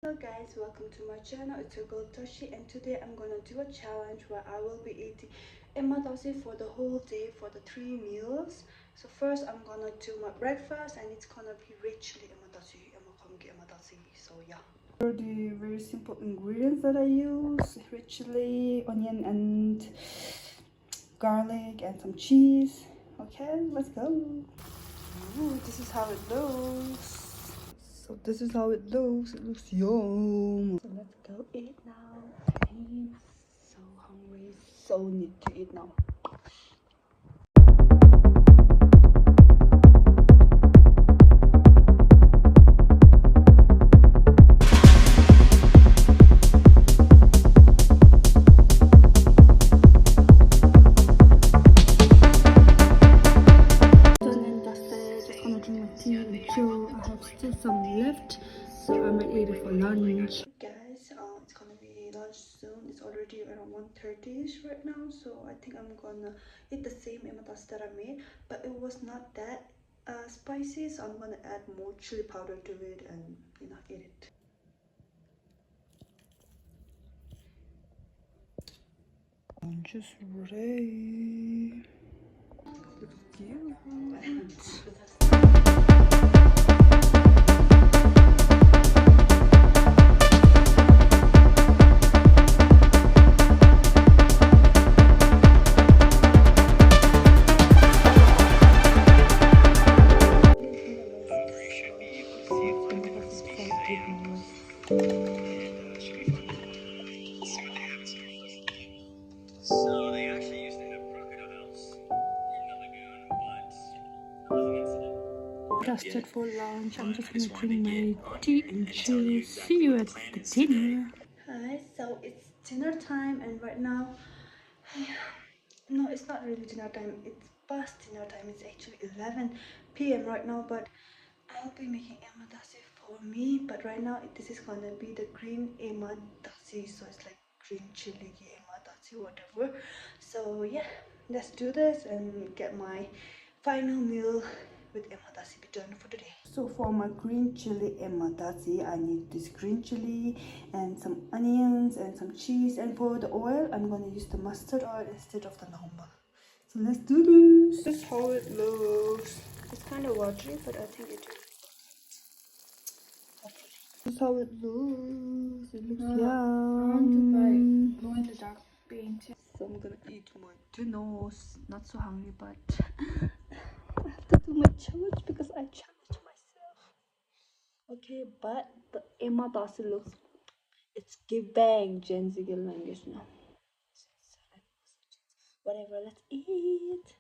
Hello guys, welcome to my channel. It's your girl Toshi, and today I'm gonna do a challenge where I will be eating datsi for the whole day for the 3 meals. So first I'm gonna do my breakfast and it's gonna be richly datsi. So yeah. For the very simple ingredients that I use, richly onion and garlic and some cheese. Okay, let's go. Ooh, this is how it looks. So this is how it looks. It looks yum. So let's go eat now. I'm so hungry. So need to eat now. Done and dusted. Just gonna drink my tea and chill. I have still some left, so I might eat it for lunch. Guys, it's gonna be lunch soon. It's already around 1:30ish right now, so I think I'm gonna eat the same datsi that I made, but it was not that spicy, so I'm gonna add more chili powder to it and eat it. Lunch is ready. Look cute. So they actually used to have crocodiles in the lagoon, but it was an incident. Dusted for lunch. I'm just gonna drink my tea and chill. See you at the dinner. Hi, so it's dinner time, and right now, no, it's not really dinner time. It's past dinner time. It's actually 11 p.m. right now, but I'll be making datsi for me. But right now, this is gonna be the green datsi, so it's like green chili datsi, whatever. So yeah, let's do this and get my final meal with datsi be done for today. So for my green chili datsi, I need this green chili and some onions and some cheese. And for the oil, I'm gonna use the mustard oil instead of the normal. So let's do this. This is how it looks. It's kind of watery, but I think it will. This is how it looks. It looks yum. I want to buy glow in the dark paint. So I'm gonna eat my dinner. Not so hungry, but I have to do my challenge because I challenged myself. Okay, but the datsi looks, it's giving Gen Z language now. Whatever, let's eat.